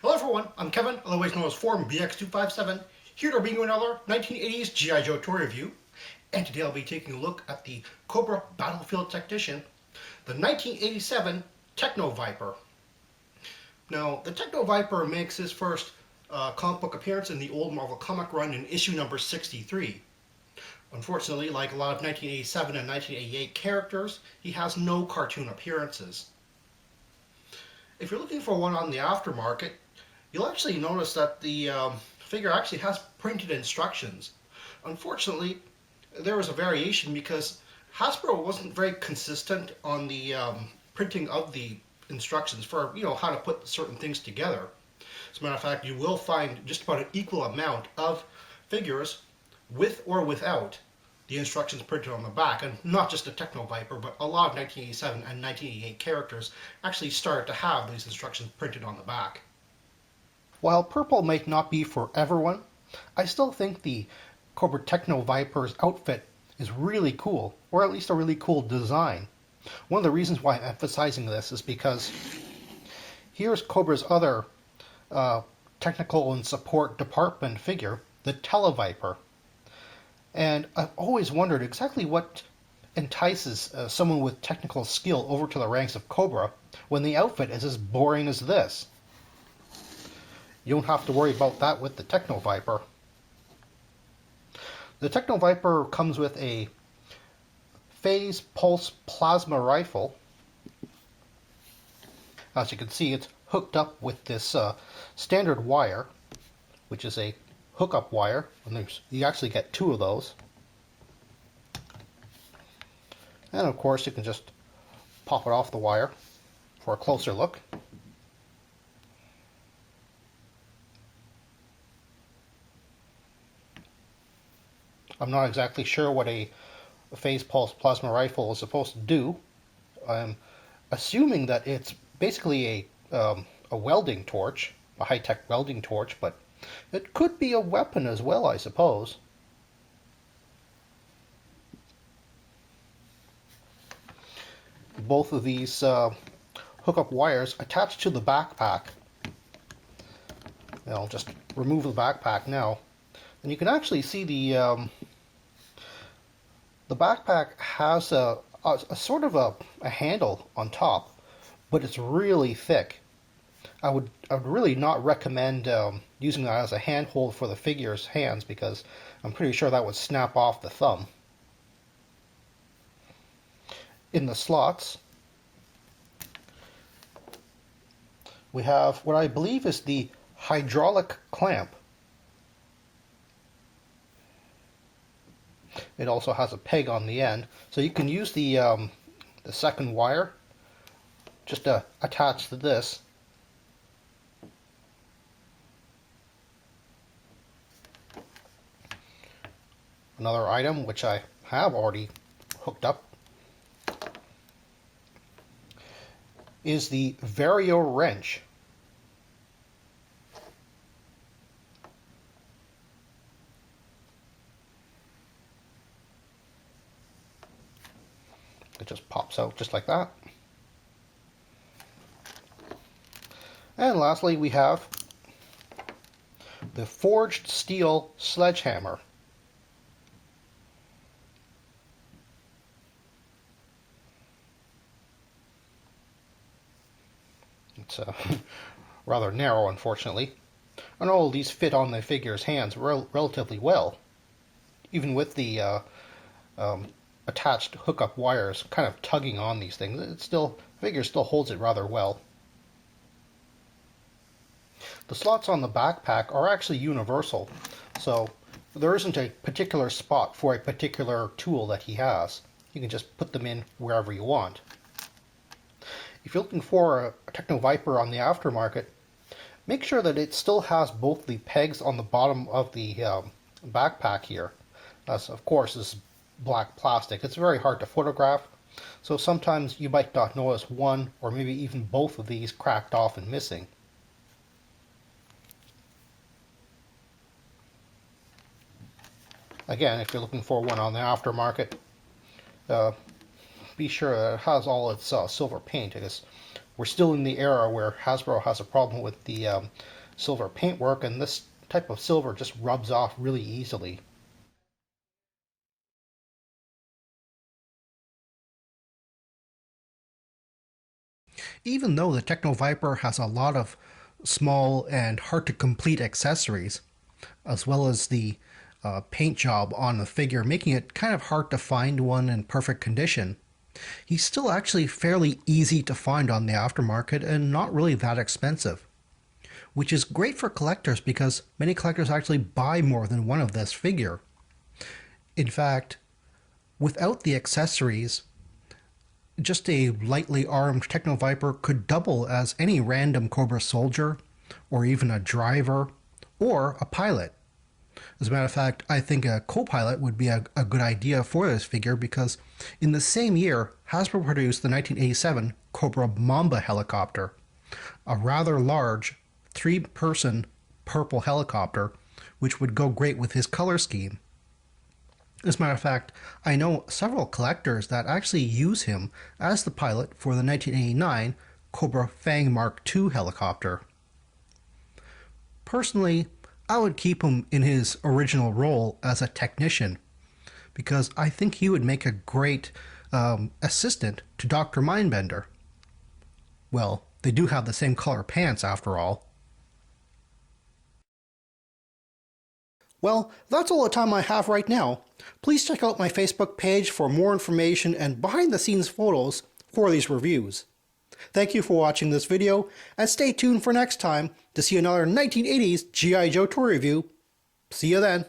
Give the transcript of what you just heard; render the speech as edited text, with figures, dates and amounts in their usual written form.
Hello everyone, I'm Kevin, otherwise known as Form BX257, here to bring you another 1980s G.I. Joe toy review. And today I'll be taking a look at the Cobra Battlefield Technician, the 1987 Techno-Viper. Now, the Techno-Viper makes his first comic book appearance in the old Marvel comic run in issue number 63. Unfortunately, like a lot of 1987 and 1988 characters, he has no cartoon appearances. If you're looking for one on the aftermarket, you'll actually notice that the figure actually has printed instructions. Unfortunately, there was a variation because Hasbro wasn't very consistent on the printing of the instructions for how to put certain things together. As a matter of fact, you will find just about an equal amount of figures with or without the instructions printed on the back, and not just the Techno-Viper, but a lot of 1987 and 1988 characters actually started to have these instructions printed on the back. While purple might not be for everyone, I still think the Cobra Techno-Viper's outfit is really cool, or at least a really cool design. One of the reasons why I'm emphasizing this is because here's Cobra's other technical and support department figure, the Televiper. And I've always wondered exactly what entices someone with technical skill over to the ranks of Cobra when the outfit is as boring as this. You don't have to worry about that with the Techno-Viper. The Techno-Viper comes with a phase pulse plasma rifle. As you can see, it's hooked up with this standard wire, which is a hookup wire, and you actually get two of those. And of course you can just pop it off the wire for a closer look. I'm not exactly sure what a phase pulse plasma rifle is supposed to do. I'm assuming that it's basically a welding torch, a high-tech welding torch, but it could be a weapon as well, I suppose. Both of these hookup wires attach to the backpack. I'll just remove the backpack now. And you can actually see the backpack has a sort of a handle on top, but it's really thick. I would really not recommend using that as a handhold for the figure's hands, because I'm pretty sure that would snap off the thumb. In the slots, we have what I believe is the hydraulic clamp. It also has a peg on the end, so you can use the second wire just to attach to this. Another item which I have already hooked up is the Vario wrench. It just pops out just like that. And lastly, we have the forged steel sledgehammer. It's rather narrow, unfortunately. And all of these fit on the figure's hands relatively well, even with the attached hookup wires kind of tugging on these things. The figure still holds it rather well. The slots on the backpack are actually universal, so there isn't a particular spot for a particular tool that he has. You can just put them in wherever you want. If you're looking for a Techno-Viper on the aftermarket, make sure that it still has both the pegs on the bottom of the backpack here. As of course is black plastic. It's very hard to photograph, so sometimes you might not notice one or maybe even both of these cracked off and missing. Again, if you're looking for one on the aftermarket, be sure that it has all its silver paint. It is we're still in the era where Hasbro has a problem with the silver paintwork, and this type of silver just rubs off really easily. Even though the Techno-Viper has a lot of small and hard to complete accessories, as well as the paint job on the figure, making it kind of hard to find one in perfect condition, he's still actually fairly easy to find on the aftermarket and not really that expensive. Which is great for collectors because many collectors actually buy more than one of this figure. In fact, without the accessories, just a lightly armed Techno-Viper could double as any random Cobra soldier, or even a driver, or a pilot. As a matter of fact, I think a co-pilot would be a good idea for this figure because in the same year, Hasbro produced the 1987 Cobra Mamba helicopter, a rather large, 3-person purple helicopter, which would go great with his color scheme. As a matter of fact, I know several collectors that actually use him as the pilot for the 1989 Cobra Fang Mark II helicopter. Personally, I would keep him in his original role as a technician, because I think he would make a great assistant to Dr. Mindbender. Well, they do have the same color pants after all. Well, that's all the time I have right now. Please check out my Facebook page for more information and behind-the-scenes photos for these reviews. Thank you for watching this video, and stay tuned for next time to see another 1980s G.I. Joe toy review. See you then.